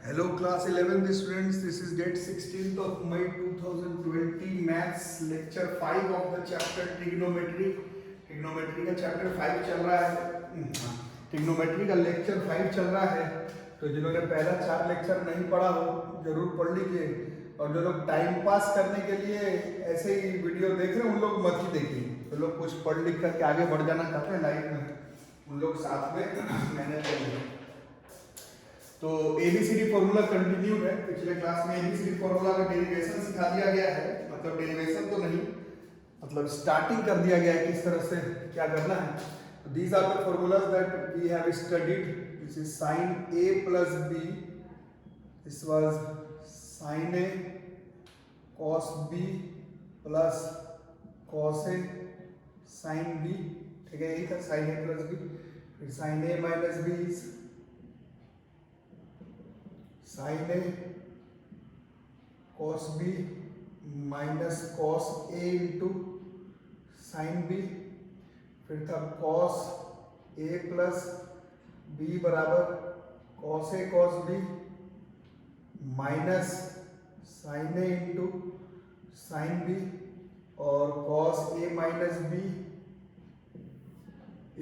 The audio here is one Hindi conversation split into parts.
Hello class 11th students, this is date 16th of May 2020 maths lecture 5 of the chapter trigonometry. trigonometry का chapter 5 चल रहा है, trigonometry का lecture 5 चल रहा है। तो जिन्होंने पहला 4 लेक्चर नहीं पढ़ा हो जरूर पढ़ लीजिए, और जो लोग टाइम पास करने के लिए ऐसे ही वीडियो देख रहे हैं उन लोग मत ही देखिए। तो लोग कुछ पढ़ लिख करके आगे बढ़ जाना चाहते हैं लाइफ में, उन लोग साथ में मैंने करिए। तो एबीसीडी फॉर्मूला कंटिन्यूड है। पिछले क्लास में एबीसीडी फॉर्मूला का डेरिवेशन सिखा दिया गया है, मतलब डेरिवेशन तो नहीं, मतलब स्टार्टिंग कर दिया गया है किस तरह से क्या करना है। These are the formulas that we have studied. This is sin a plus b, this was sin a cos b plus cos a sin b, ठीक है, यही था sin a plus b। फिर sin a minus b is sin a cos b minus cos a into sin b। फिर था cos a प्लस b बराबर cos a cos b minus sin a into sin b, और cos a minus b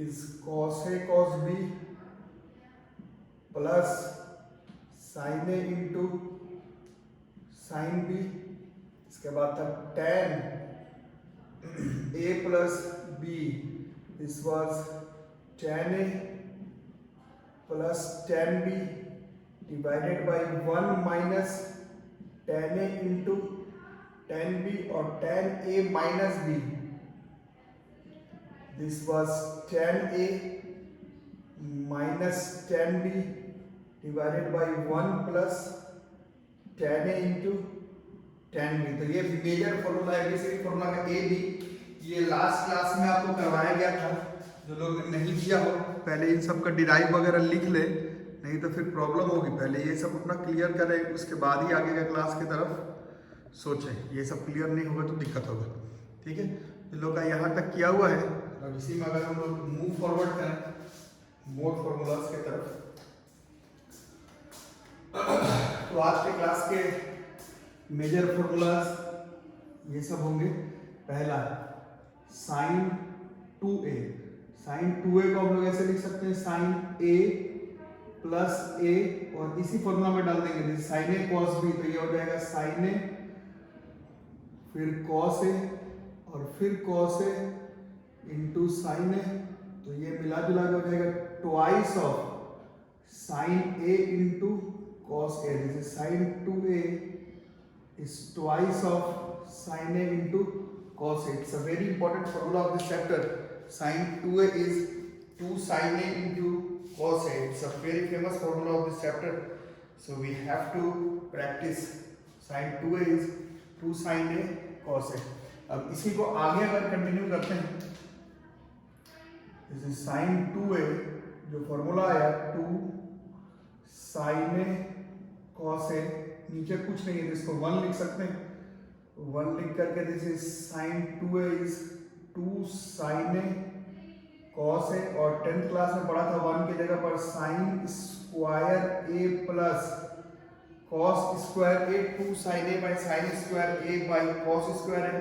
is cos a cos b plus sin a into sin b। इसके बाद था tan a plus b, this was tan a plus tan b divided by 1 minus tan a into tan b, और tan a minus b, this was tan a minus tan b divided by 1 plus tan a into tan b। तो ये मेजर फॉर्मूला है, एबीसीडी फॉर्मूला का ए बी। ये लास्ट क्लास में आपको करवाया गया था, जो लोग नहीं किया हो पहले इन सब का डिराइव वगैरह लिख ले, नहीं तो फिर प्रॉब्लम होगी। पहले ये सब अपना क्लियर करें, उसके बाद ही आगे का क्लास की तरफ सोचें। ये सब क्लियर नहीं होगा तो दिक्कत होगा, ठीक है। इन लोग का यहाँ तक किया हुआ है। अब इसी में अगर हम लोग मूव फॉरवर्ड करें मोर फॉर्मूलाज की तरफ, तो आज के क्लास के मेजर फॉर्मूलाज ये सब होंगे। पहला sin 2a, sin 2a को हम लोग ऐसे लिख सकते हैं sin a प्लस a, और इसी फॉर्मूला में डाल देंगे sin a cos b, तो ये हो जाएगा sin a फिर cos a और फिर cos a into sin a। तो ये मिला जुला के हो जाएगा twice of sin a into cos a। This is sin 2a is twice of sin a into cos a. It's a very important formula of this chapter. Sin 2a is 2 sin a into cos a. It's a very famous formula of this chapter, so we have to practice. Sin 2a is 2 sin a cos a. अब इसी को आगे अगर कंटिन्यू करते हैं, this is sin 2a, जो फॉर्मूला आया 2 sin a cos a, नीचे कुछ नहीं है, इसको 1 लिख सकते हैं। 1 लिख करके this is sin 2a is 2 sin a cos a, और 10th क्लास में पढ़ा था 1 की जगह पर sin square a plus cos square a, 2 sin a by sin square a by cos square a।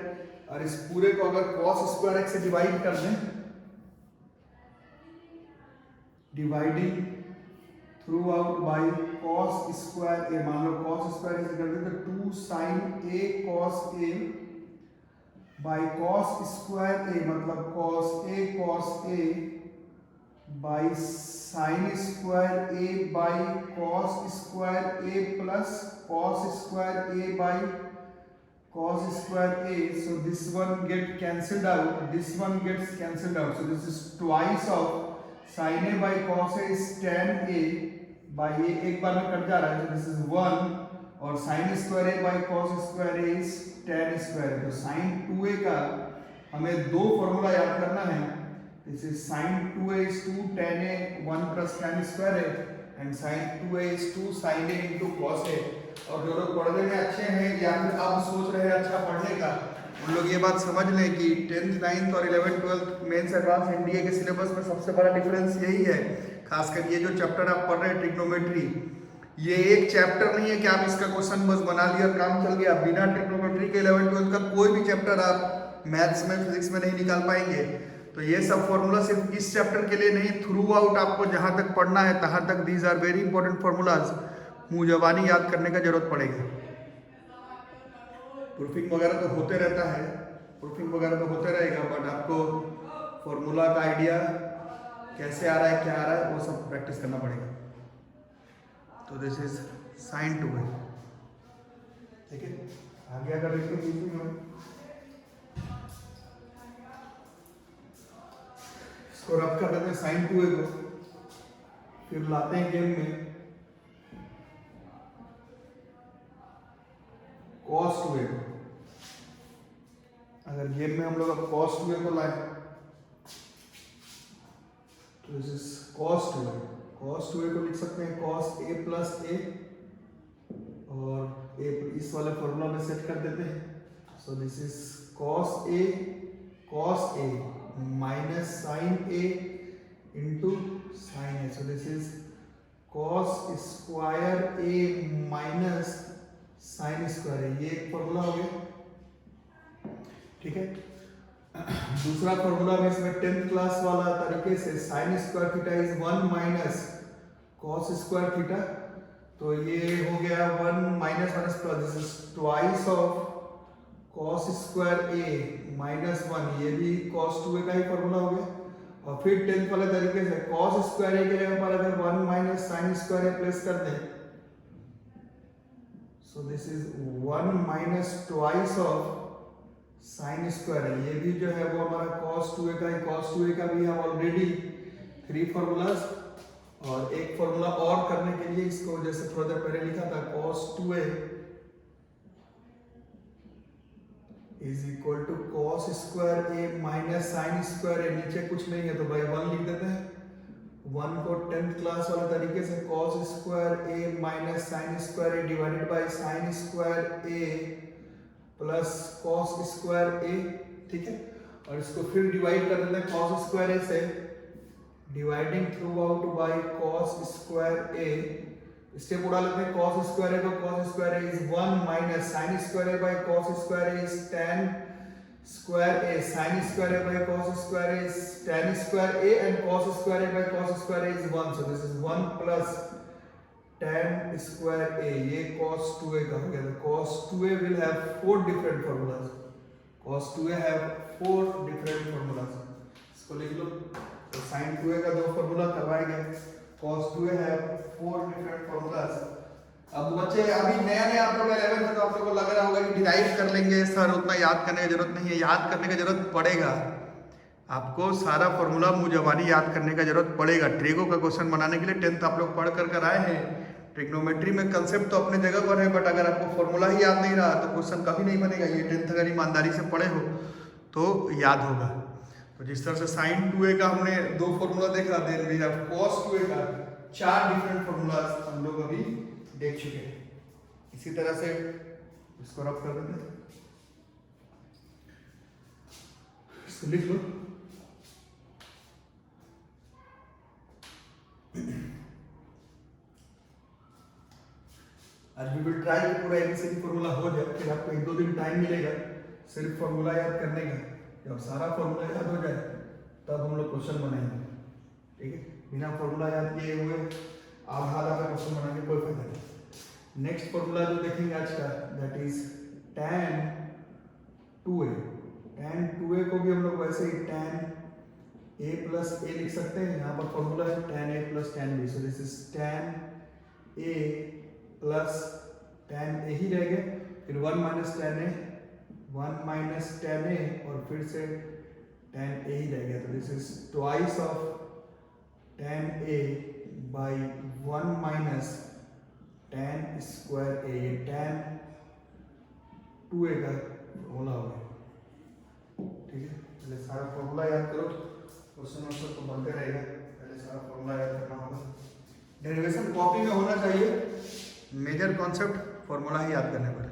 और इस पूरे को अगर cos स्क्वायर a से डिवाइड कर दें, dividing through out by cos square a, मान लो cos स्क्वायर a से कर दें तो 2 sin a cos a by cos square a, मतलब cos a by sin square a by cos square a plus cos square a by cos square a. So this one get cancelled out, this one gets cancelled out, so this is twice of sin a by cos a is tan a by a, एक बार में कट जा रहा है, so this is 1, और sin square a by cos square a is tan square a। तो sin 2a का हमें दो फॉर्मूला याद करना है। This is sin 2a is 2 tan a 1 plus tan square a, and sin 2a is 2 sin a into cos a। और जो लोग पढ़ने में अच्छे हैं या फिर अब सोच रहे हैं अच्छा पढ़ने का, उन लोग ये बात समझ लें कि 10th 9th और 11th 12th mains advance NDA के सिलेबस में सबसे बड़ा डिफरेंस यही है। खासकर ये जो चैप्टर आप पढ़ रहे हैं ट्रिग्नोमेट्री, ये एक चैप्टर नहीं है कि आप इसका क्वेश्चन बस बना लिया और काम चल गया। बिना ट्रिग्नोमेट्री के 11th-12th का कोई भी चैप्टर आप मैथ्स में फिजिक्स में नहीं निकाल पाएंगे। तो ये सब फॉर्मूला सिर्फ इस चैप्टर के लिए नहीं, थ्रू आउट आपको जहाँ तक पढ़ना है तहाँ तक these are very important formulas, मुंह जबानी याद करने का जरूरत पड़ेगा। प्रूफिंग वगैरह तो होते रहता है, प्रूफिंग वगैरह तो होते रहेगा, बट आपको फॉर्मूला का आइडिया कैसे आ रहा है क्या आ रहा है वो सब प्रैक्टिस करना पड़ेगा। तो दिस इज साइन 2a, ठीक है। आगे अगर देखिए इसको रब कर देते हैं साइन 2a को, फिर लाते हैं गेम में cos 2a को। अगर गेम में हम लोग अब cos 2a को लाए तो this is cos 2a। cos 2a को लिख सकते हैं cos a प्लस a, और a इस वाले फॉर्मूला में सेट कर देते हैं। So this is cos a minus sine a into sine a। So this is cos square a minus sine square a। ये एक फॉर्मूला हो गया, ठीक है। दूसरा फॉर्मूला में इसमें 10th क्लास वाला तरीके से sine square theta is 1 minus cos square theta. तो ये हो गया 1 minus minus plus, this is twice of cos square A minus 1। ये भी कॉस 2a का ही फॉर्मूला हो गया। और फिर 10th वाले तरीके से कॉस स्क्वायर ए के जगह पर अगर 1 माइनस साइन स्क्वायर ए प्लस कर दें, सो this is 1 minus twice of sine square है। ये भी जो है वो हमारा cos 2a का है। cos 2a का भी हम ऑलरेडी 3 फॉर्मूलाज, और एक फॉर्मूला और करने के लिए इसको जैसे थोड़ा देर पहले लिखा था cos 2a is equal to cos square a minus sine square a। नीचे कुछ नहीं है तो भाई 1 लिख देते हैं। 1 को 10th क्लास वाले तरीके से cos square a minus sine square a divided by sine square a plus cos square a, ठीक है। और इसको फिर डिवाइड कर देते हैं cos स्क्वायर a से, dividing throughout by cos square a। Step उड़ा लेते हैं cos स्क्वायर a को। cos square a is 1 minus sine square a by cos square a is tan square a। Sine square a by cos square a is tan square a, and cos square a by cos square a is 1। So this is 1 plus tan square a। ये cos 2a का हो गया। तो cos 2a will have 4 different formulas। cos 2a have 4 different formulas। इसको लिख लो। तो sin 2a का 2 फॉर्मूला करवाए गए। cos 2a have 4 different formulas। अब बच्चे अभी नया नया आप लोग 11th में, तो आप लोगों को लग रहा होगा कि डिराइव कर लेंगे सर, उतना याद करने की जरूरत नहीं है। याद करने की जरूरत पड़ेगा आपको, सारा फॉर्मूला मुंह जबानी याद करने का जरूरत पड़ेगा। ट्रिगो का क्वेश्चन बनाने के लिए 10th आप लोग पढ़ कर आए हैं। ट्रिग्नोमेट्री में कंसेप्ट तो अपने जगह पर है, बट अगर आपको फॉर्मूला ही याद नहीं रहा तो क्वेश्चन कभी नहीं बनेगा। ये 10th अगर ईमानदारी से पढ़े हो तो याद होगा। तो जिस तरह से साइन 2a का हमने 2 फॉर्मूला देखा, then we have cos 2a का 4 डिफरेंट फॉर्मूलाज हम लोग अभी देख चुके हैं। इसी तरह से इसको रब कर देते हैं, इसको लिख लो। आज वी विल ट्राई कि पूरा एबीसीडी फॉर्मूला हो जाए, फिर आपको 1-2 दिन टाइम मिलेगा सिर्फ फॉर्मूला याद करने का। जब सारा फॉर्मूला याद हो जाए तब हम लोग क्वेश्चन बनाएंगे, ठीक है। बिना फॉर्मूला याद किए हुए आधा आधा का क्वेश्चन बनाने कोई फायदा नहीं। नेक्स्ट फॉर्मूला जो देखेंगे आज का, that is tan 2a। tan 2a को भी हम लोग वैसे ही tan a प्लस a लिख सकते हैं। यहाँ पर फॉर्मूला है tan a plus tan b। So this is tan a plus tan a ही रह गया, फिर 1 minus tan a, 1 minus tan a, और फिर से tan a ही रह गया। तो this is twice of tan a by 1 minus tan square a। ये tan 2a का फॉर्मूला हो गया, ठीक है। पहले सारा फॉर्मूला याद करो, क्वेश्चन आंसर तो बनते रहेगा। पहले सारा फॉर्मूला याद करना होगा। डेरिवेशन कॉपी में होना चाहिए, मेजर कॉन्सेप्ट फॉर्मूला ही याद करने पर।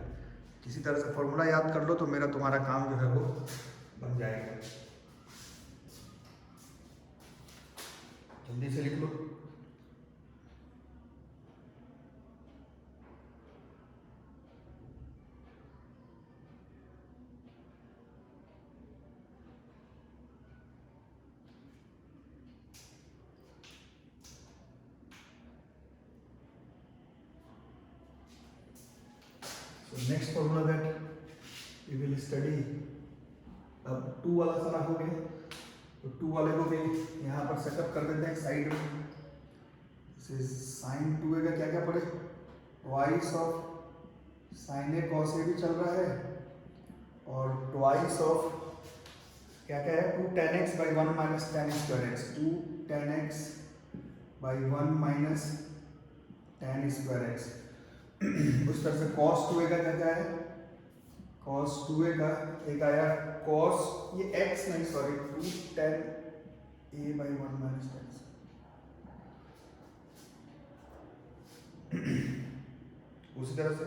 किसी तरह से फॉर्मूला याद कर लो तो मेरा तुम्हारा काम जो है वो बन जाएगा। जल्दी से लिख लो। So next formula that we will study. अब 2 वाला सारा हो गया, तो 2 वाले को भी यहाँ पर सेटअप कर देते हैं साइड में. साइन 2a का क्या क्या पड़े, twice of sine A cos a भी चल रहा है, और ट्वाइस ऑफ क्या क्या है 2 tan x by 1 minus tan square x, 2 tan x by 1 minus tan square x. उस तरह से cos 2a का क्या क्या है, cos 2a का एक आया cos, ये x नहीं sorry 2 tan a by 1 minus tan. उसी तरह से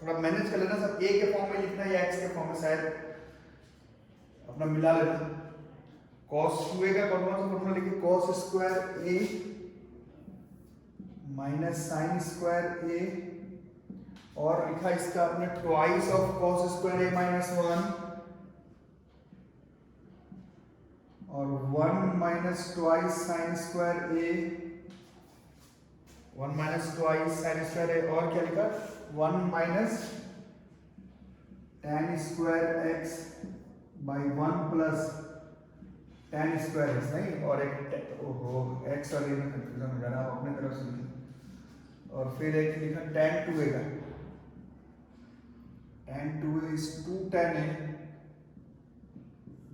थोड़ा मैनेज कर लेना, सब a के फॉर्म में लिखना है या x के फॉर्म में, शायद अपना मिला लेना. cos 2a का कौन सा फॉर्मूला लिखिए, cos square a minus sine square a, और लिखा इसका अपने twice of cos square a minus 1 और 1 minus twice sign square a, 1 minus twice sign square a, और क्या लिखा 1 minus tan square x by 1 plus tan square x, नहीं और एक ओहो x और a में कंफ्यूजन हो जा रहा है, आप अपने तरफ से लिखिए. और फिर एक लिखा tan 2a का, tan 2a is 2 tan a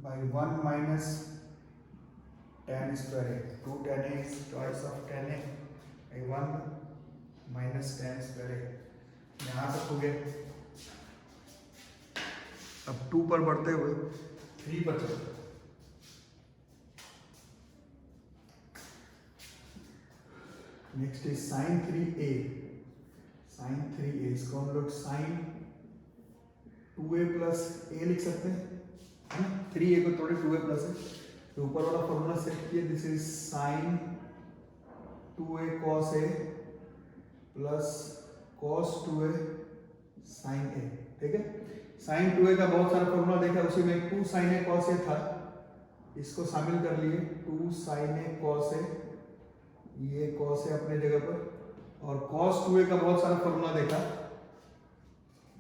by 1 minus tan square a. 2 tan a is twice of tan a by 1 minus tan square a. यहाँ तक हो गया. अब 2 पर बढ़ते हुए 3 पर चलते. Next is sin 3a. sin 3a इसको हम लोग sin 2a प्लस a लिख सकते हैं, है ना. 3a को थोड़े 2a प्लस है, तो ऊपर वाला फॉर्मूला सेट किए. This is sin 2a cos a plus cos 2a sin a. ठीक है. sin 2a का बहुत सारा फॉर्मूला देखा, उसी में 2 sin a cos a था, इसको शामिल कर लिए. 2 sin a cos a, ये cos a अपने जगह पर, और cos 2a का बहुत सारा फॉर्मूला देखा,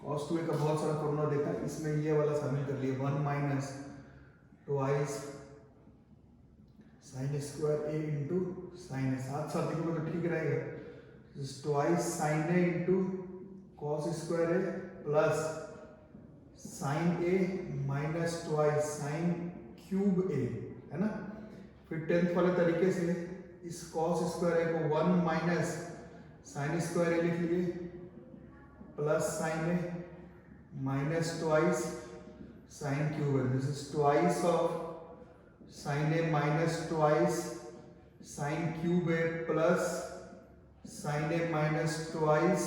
cos 2a का बहुत सारा फॉर्मूला देखा, इसमें ये वाला शामिल कर लिए. 1 minus twice sign square a into sine a. साथ साथ देखोगे तो ठीक रहेगा. Twice sign a into cos square a plus sine a minus twice sine cube a, है ना. फिर 10th वाले तरीके से इस कॉस स्क्वायर a को 1 माइनस साइन स्क्वायर a लिख लिए plus sine a minus twice sine cube a. This is twice of sine a minus twice sine cube a plus sine a minus twice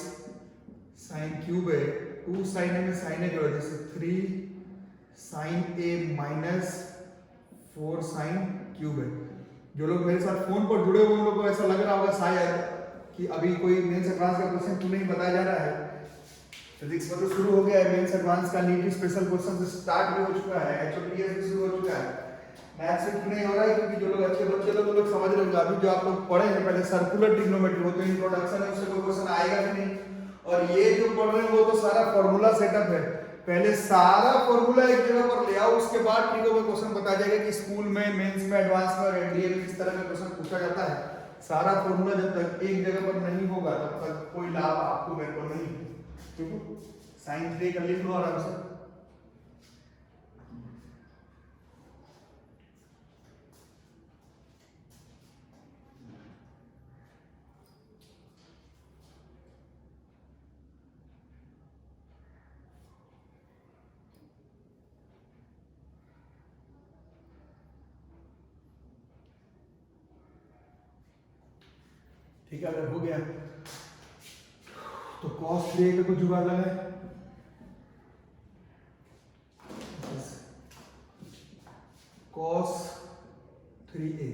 sine cube a. 2 sine a में साइन a जोड़ा, जैसे 3 sine a minus 4 sine cube a. जो लोग मेरे साथ फोन पर जुड़े हुए उन लोगों को ऐसा लग रहा होगा शायद कि अभी कोई मेंस एडवांस का क्वेश्चन क्यों नहीं बताया जा रहा है. फिजिक्स में तो शुरू हो गया है, मेंस एडवांस का नीट स्पेशल क्वेश्चन स्टार्ट भी हो चुका है, HOTS भी शुरू हो चुका है. मैथ्स में क्यों नहीं हो रहा है, क्योंकि जो लोग अच्छे बच्चे लोग समझ रहे होंगे. अभी जो आप लोग पढ़े हैं पहले सर्कुलर ट्रिग्नोमेट्री, वो तो इंट्रोडक्शन है, उससे कोई क्वेश्चन आएगा भी नहीं. और ये जो पढ़ रहे हैं वो तो सारा फॉर्मूला सेटअप है. पहले सारा फॉर्मूला एक जगह पर ले आओ, उसके बाद ट्रिगो में क्वेश्चन बता जाएगा कि स्कूल में, मेंस में, एडवांस में और एनडीए में किस तरह का क्वेश्चन पूछा जाता है. सारा फॉर्मूला जब तक एक जगह पर नहीं होगा तब तक कोई लाभ आपको मेरे को नहीं. ठीक है. साइन 3 कर लिख लो आराम से. ठीक है. अगर हो गया तो cos 3a का कुछ जुगाड़ लगाए. cos 3a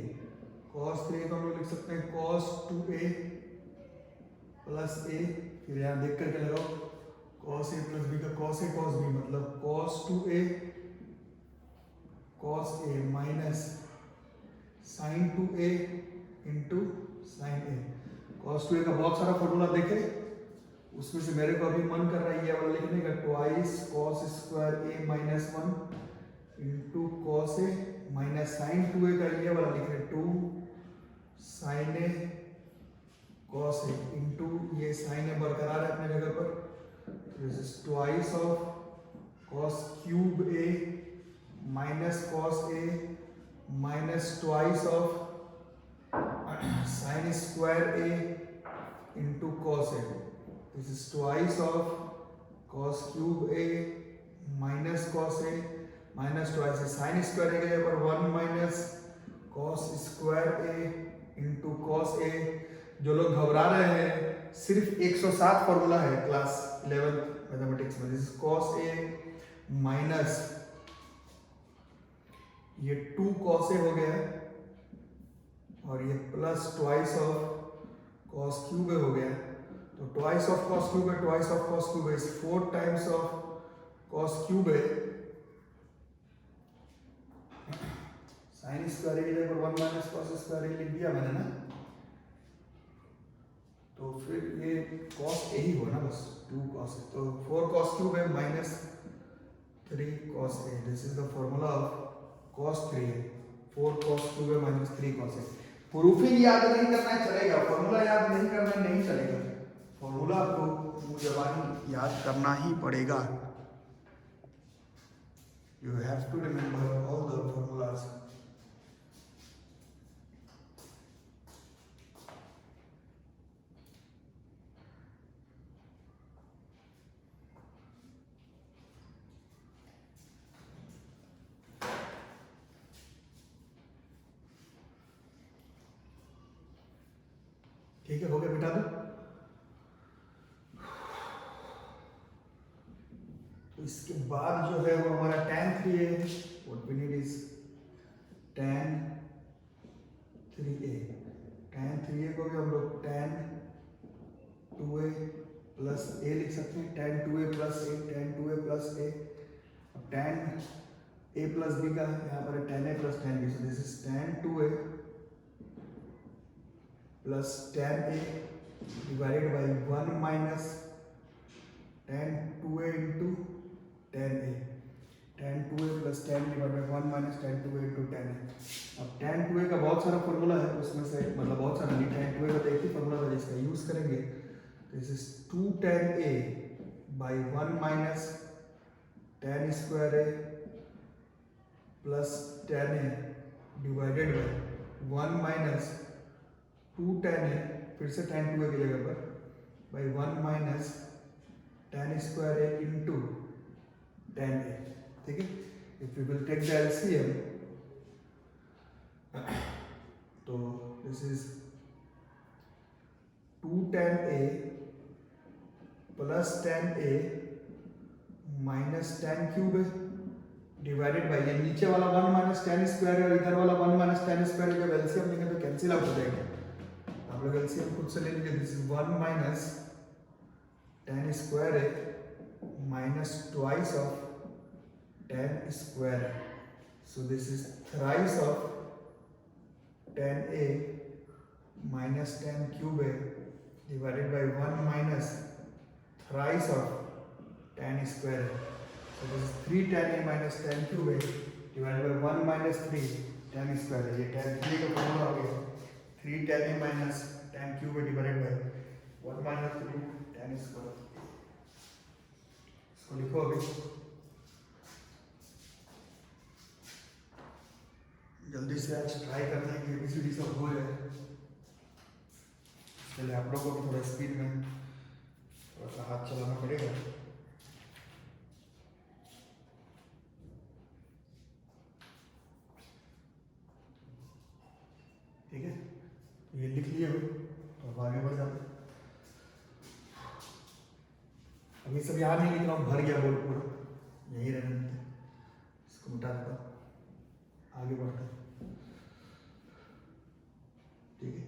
को हम लोग लिख सकते हैं cos 2a प्लस a. फिर यहाँ देख करके लगाओ cos a प्लस b का cos a cos b मतलब cos 2a cos a minus sin 2a into sin a. cos 2a का बहुत सारा फॉर्मूला देखे, उसमें से मेरे को अभी मन कर रहा है ये वाला लिखने का, ट्वाइस कॉस स्क्वायर ए माइनस 1 इंटू कॉस ए माइनस साइन 2a का ये वाला लिख रहे 2 sign A cos A into ये साइन ए बरकरार है अपने जगह पर, this is twice of cos cube A minus cos A minus twice of sign square a into cos A, this is twice of cos cube A minus cos A minus twice है साइन स्क्वायर ए के जगह पर 1 minus cos square a into cos a. जो लोग घबरा रहे हैं, सिर्फ 107 फॉर्मूला है क्लास 11th मैथमेटिक्स में, this is cos A minus ये 2 कॉस ए हो गया और ये plus twice of cos cube a हो गया, तो twice of cos cube a twice of cos cube a is 4 times of cos cube a, sine square a की जगह पर 1 माइनस कॉस स्क्वायर ए लिख दिया मैंने ना, तो फिर ये कॉस ए ही हो ना, बस 2 कॉस ए, तो 4 cos cube A minus 3 cos A, this is the formula of cos 3a, 4 cos cube है माइनस 3 cos a। प्रूफिंग याद नहीं करना चलेगा, फॉर्मूला याद नहीं करना नहीं चलेगा, फॉर्मूला आपको जबानी याद करना ही पड़ेगा। You have to remember all the formulas. ठीक है, हो गया, मिटा दो। तो इसके बाद जो है वो हमारा tan 3a है, what we need is tan 3a। tan 3a को भी हम लोग tan 2a प्लस a लिख सकते हैं, tan 2a plus a, tan 2a plus a। अब tan a प्लस b का यहाँ पर है tan a plus tan b, so this is tan 2a plus tan a divided by 1 minus tan 2a into tan a, tan 2a plus tan divided by 1 minus tan 2a into tan a। अब tan 2a का बहुत सारा फॉर्मूला है, उसमें से मतलब बहुत सारा नहीं, tan 2a का एक ही फॉर्मूला था जिसका यूज करेंगे, this is 2 tan a by 1 minus tan square a plus tan a divided by 1 minus 2 tan a, फिर से tan 2a की जगह पर, by 1 minus tan square a into tan a। ठीक है, if you will take the LCM, तो this is 2 tan a plus tan a minus tan cube a divided by ये नीचे वाला 1 माइनस tan स्क्वायर है और इधर वाला 1 माइनस tan स्क्वायर, जब एलसीएम लेंगे तो कैंसिल आउट हो जाएगा। आप लोग एलसीएम खुद से ले लीजिए, this is 1 minus tan square है minus twice of tan square है, so this is thrice of tan a minus tan cube है divided by 1 minus thrice of tan square है, so this is 3 tan a minus tan cube है divided by 1 minus 3 tan square है। ये tan 3 का फॉर्मूला हो गया, 3 tan a minus tan cube divided by 1 minus 3 tan square. इसको लिखो अभी, जल्दी से आज ट्राई करते हैं कि एबीसीडी सब हो जाए। पहले आप लोगों को भी थोड़ा स्पीड में थोड़ा सा हाथ चलाना पड़ेगा। ठीक है, ये लिख लिए हो तो अब आगे बढ़ जाते। अभी सब याद नहीं लिख रहा हूँ, भर गया बोर्ड पूरा, यही रहने देते, इसको मिटा देता हूँ, आगे बढ़ते हैं। ठीक है,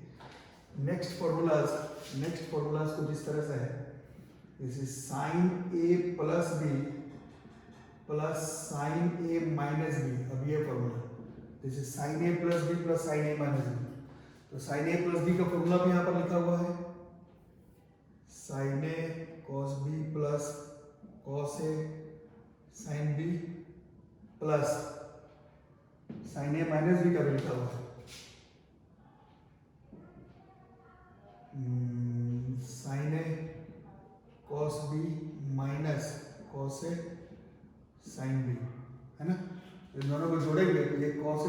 नेक्स्ट फॉर्मूलाज कुछ इस तरह से है, this is sine A plus B plus sine A minus B. अब ये formula, this is sine A plus B plus sine A minus B, तो साइन ए प्लस बी का फॉर्मूला भी यहाँ पर लिखा हुआ है, साइन ए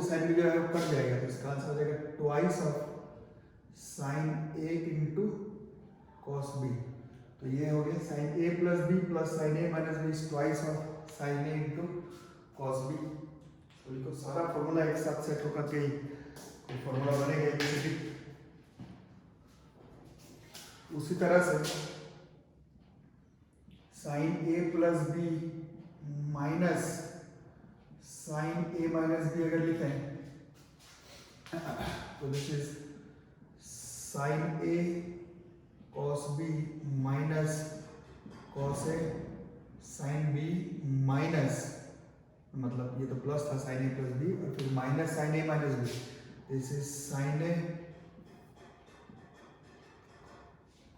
साइन बी जो है वो कट जाएगा, तो इसका आंसर हो जाएगा twice of sine A into cos B. तो ये हो गया sine A plus B plus sine A minus B is twice of sine A into cos B. तो इनको सारा फॉर्मूला एक साथ सेट होकर के कोई फॉर्मूला बनेगा इसी। उसी तरह से sine A plus B minus sine A minus B अगर लिखें तो this is sine A cos B minus cos A sine B minus, मतलब ये तो प्लस था साइन ए प्लस बी और फिर minus sine A minus B, this is sine A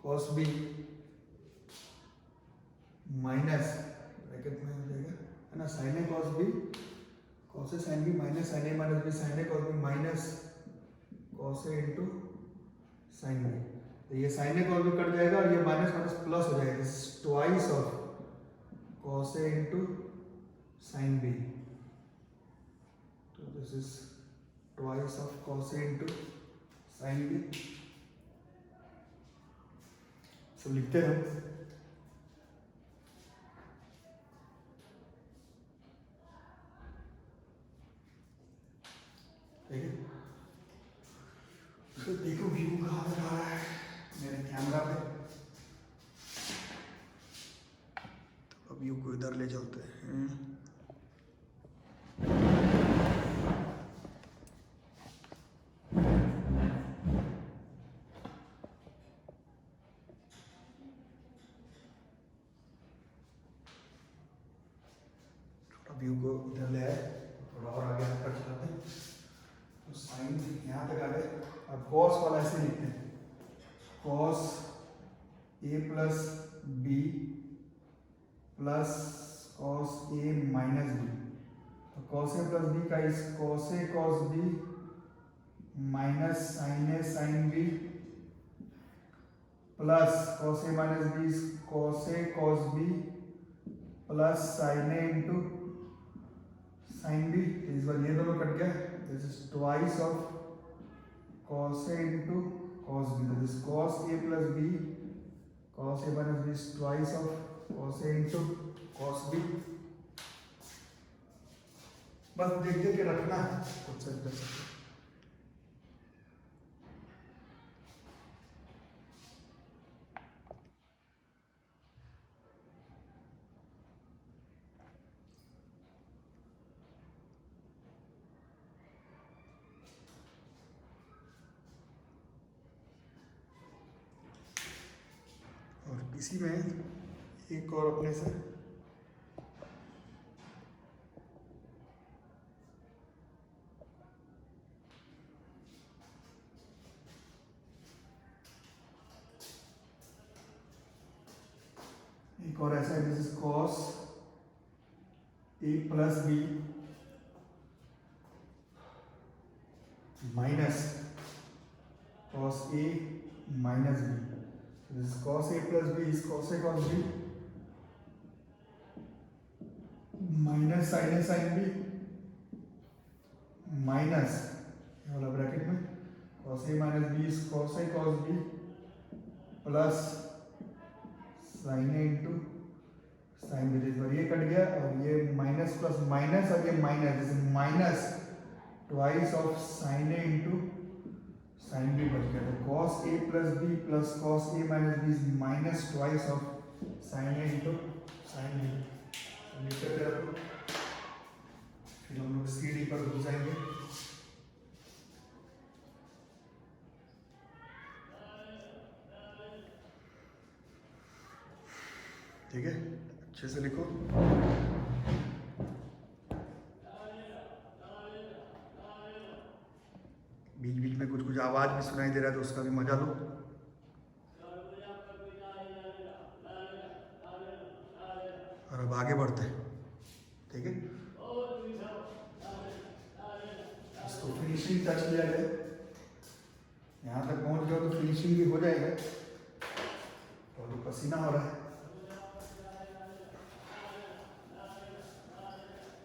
cos B minus bracket में हो जाएगा है ना, sine A cos B cos A sine B minus sine A minus B sine A cos B minus cos A into sine B. तो ये साइन ए कॉस बी कट जाएगा और ये माइनस माइनस प्लस हो जाएगा, this is twice of cos A into sine B. तो this is twice of cos A into sine B. सब लिखते रहो। ठीक है, तो देखो व्यू कहाँ पर आ रहा है मेरे कैमरा पे। तो अब व्यू को इधर ले चलते हैं। व्यू को इधर ले आए, थोड़ा और आगे पर चलाते हैं। तो साइन यहाँ तक आ गए। अब कॉस वाला ऐसे लिखते हैं, cos A plus B plus cos A minus B. तो कॉस ए प्लस बी का इस cos A cos B minus sine A sine B plus cos A minus B cos A cos B plus sine A into sine B. इस बार ये दोनों कट गया, this is twice of cos a into cos b, that is cos a plus b cos a minus b is twice of cos a into cos b। बस देख देख के रखना है, कुछ सेट कर सकते। इसी में एक और अपने से एक और ऐसा है, this is cos A plus B minus cos A minus B. This is cos a plus b is cos a cos b minus sin a sin b minus ये वाला ब्रैकेट में cos a minus b is cos a cos b plus sin a into sin b। इस बार ये कट गया और ये माइनस प्लस माइनस और ये minus, this is minus twice of sin a into sine B बच गया। तो cos a plus B plus cos a minus B is minus twice of sine a into sine B. लिखते रहो, फिर हम लोग सीडी पर घुस जाएंगे। ठीक है, अच्छे से लिखो। बीच बीच में कुछ कुछ आवाज भी सुनाई दे रहा है तो उसका भी मजा लो। और अब आगे बढ़ते हैं। ठीक है, इसको फिनिशिंग टच दिया जाए, यहाँ तक पहुँच जाओ तो फिनिशिंग भी हो जाएगा। तो पसीना हो रहा है।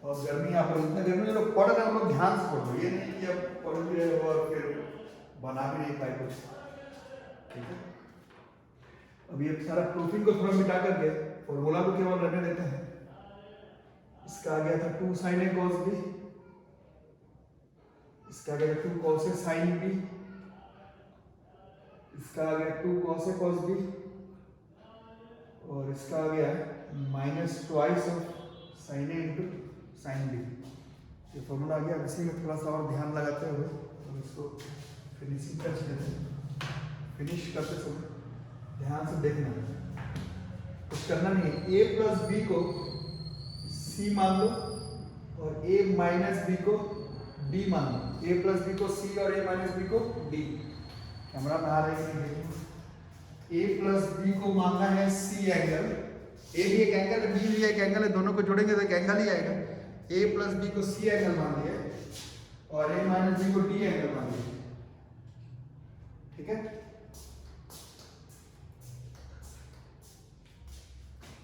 और गर्मी आप लोग, इतना गर्मी जो लोग पढ़ रहे हैं हम लोग ध्यान से पढ़ो, ये नहीं कि अब पढ़ भी रहे हो और फिर बना भी नहीं पाए कुछ, ठीक है। अब ये सारा प्रूफिंग को थोड़ा मिटा करके फॉर्मूला को केवल रहने देते हैं। इसका आ गया था 2 sin a cos b, इसका आ गया 2 cos a sin b, इसका आ गया 2 cos a cos b, और इसका आ गया minus twice of sin a into sin b। ये फॉर्मूला आ गया। इसी में थोड़ा सा और ध्यान लगाते हुए हम इसको फिनिशिंग कर देते हैं। फिनिश करते समय ध्यान से देखना, कुछ करना नहीं है। a प्लस बी को c मान लो और a माइनस बी को d मान लो। a प्लस बी को c और a माइनस बी को d। कैमरा में आ रहा है कि नहीं? a प्लस बी को मानना है c एंगल, a भी एक एंगल है, b भी एक एंगल है, दोनों को जोड़ेंगे तो एक एंगल ही आएगा। a प्लस बी को c एंगल मान लिया और a माइनस बी को d एंगल मान लिया, ठीक है।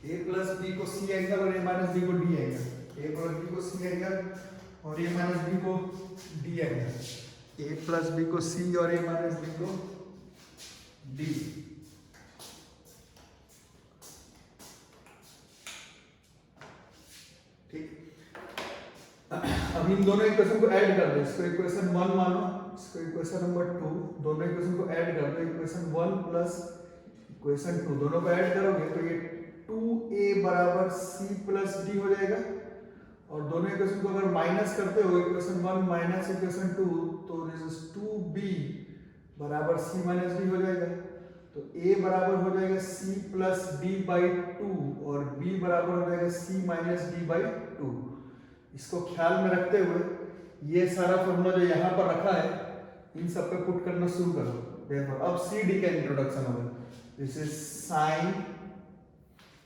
a प्लस बी को c एंगल और a माइनस बी को d angle, a plus B को c एंगल और a माइनस बी को d angle, a plus B को c और a माइनस बी को d। ठीक, अब इन दोनों इक्वेशन को ऐड कर दो। इसको इक्वेशन 1 मानो, इसको इक्वेशन नंबर 2, दोनों इक्वेशन को ऐड कर दो। इक्वेशन 1 प्लस इक्वेशन 2 दोनों को ऐड करोगे तो ये 2a बराबर c प्लस d हो जाएगा। और दोनों इक्वेशन को अगर माइनस करते हो, इक्वेशन 1 माइनस इक्वेशन 2, तो दिस इज 2b बराबर c माइनस d हो जाएगा। तो a बराबर हो जाएगा c प्लस d बाई 2 और b बराबर हो जाएगा c माइनस d बाई 2। इसको ख्याल में रखते हुए ये सारा फॉर्मूला जो यहाँ पर रखा है इन सब पे पुट करना शुरू करो। देखो अब सी डी का इंट्रोडक्शन होगा। दिस इज साइन,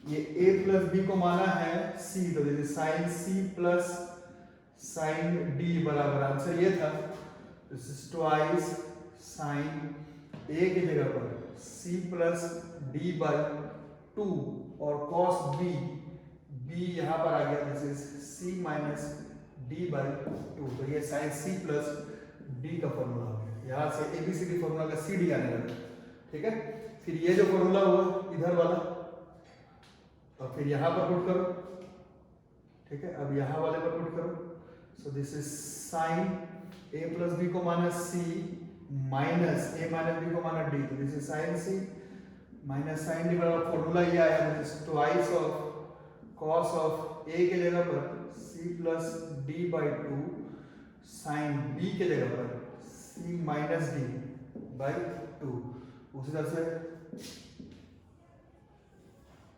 ये a प्लस b को माना है c, तो this is sine c plus sign d बराबर, आंसर ये था। This is twice sign a की जगह पर c प्लस d बाई 2 और cos b, b यहाँ पर आ गया, this is c minus d by 2। तो ये साइन c प्लस d का फॉर्मूला हो गया। यहाँ से ABCD फॉर्मूला का CD आने लगा, ठीक है। फिर ये जो फॉर्मूला हुआ इधर वाला, और फिर यहाँ पर पुट करो, ठीक है। अब यहाँ वाले पर पुट करो। So this is sine a plus b को माना c minus a minus b को माना d, तो this is sine c minus sine d बराबर फॉर्मूला ये आया, this is twice of cos of a के जगह पर c plus d by 2 sine b के जगह पर c माइनस d बाई 2। उसी तरह से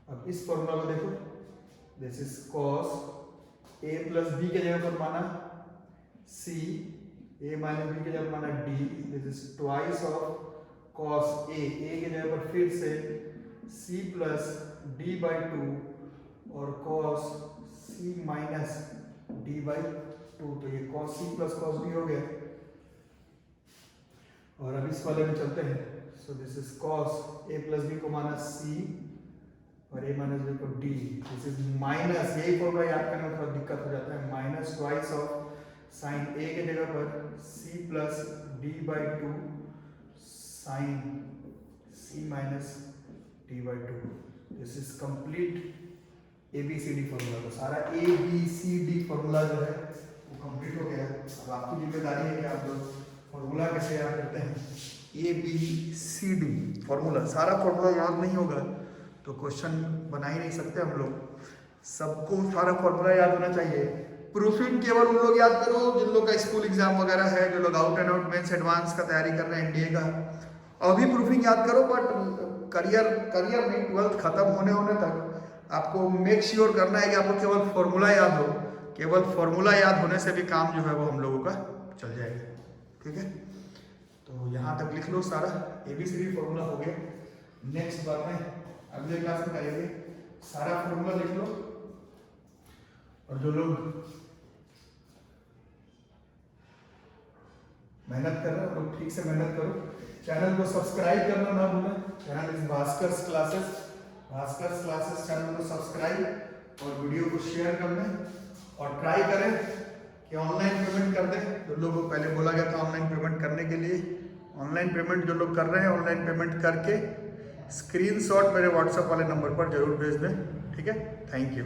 अब इस फॉर्मूला को देखो, this is cos a plus b के जगह पर माना c, a माइनस b के जगह पर माना d, this is twice of cos a के जगह पर फिर से c प्लस d बाई 2 और cos c minus d by 2। तो ये cos c plus cos d हो गया। और अब इस वाले में चलते हैं। So this is cos a plus b को माना c और a माइनस b को d, दिस इज माइनस, यही फॉर्मूला याद करने में थोड़ा दिक्कत हो जाता है, minus twice of sine a के जगह पर c plus d by 2 sine c minus d by 2। This is complete ABCD formula. तो सारा ABCD फॉर्मूला जो है वो कंप्लीट हो गया। अब आपकी जिम्मेदारी है कि आप लोग फॉर्मूला कैसे याद करते हैं। ABCD फॉर्मूला, सारा फॉर्मूला याद नहीं होगा तो क्वेश्चन बना ही नहीं सकते हम लोग। सबको सारा फॉर्मूला याद होना चाहिए। प्रूफिंग केवल उन लोग याद करो जिन लोग का स्कूल एग्जाम वगैरह है, जो लोग out and out mains advance का तैयारी कर रहे हैं NDA का, अभी प्रूफिंग याद करो। बट करियर में 12th खत्म होने तक आपको मेक श्योर करना है कि आपको केवल फॉर्मूला याद हो। केवल फॉर्मूला याद होने से भी काम जो है वो हम लोगों का चल जाएगा, ठीक है। तो यहाँ तक लिख लो, सारा ABCD फॉर्मूला हो गया। नेक्स्ट बार में अगले क्लास में करेंगे, सारा फॉर्मूला लिख लो। और जो लोग मेहनत कर रहे हो लोग ठीक से मेहनत करो। चैनल को सब्सक्राइब करना ना भूलें। Channel is Bhaskar's classes, Bhaskar's classes channel को सब्सक्राइब और वीडियो को शेयर कर दें। और ट्राई करें कि ऑनलाइन पेमेंट कर दें। जो लोगों को पहले बोला गया था ऑनलाइन पेमेंट करने के लिए, ऑनलाइन पेमेंट जो लोग कर रहे हैं ऑनलाइन पेमेंट करके स्क्रीनशॉट मेरे व्हाट्सएप वाले नंबर पर जरूर भेज दें। ठीक है, थैंक यू।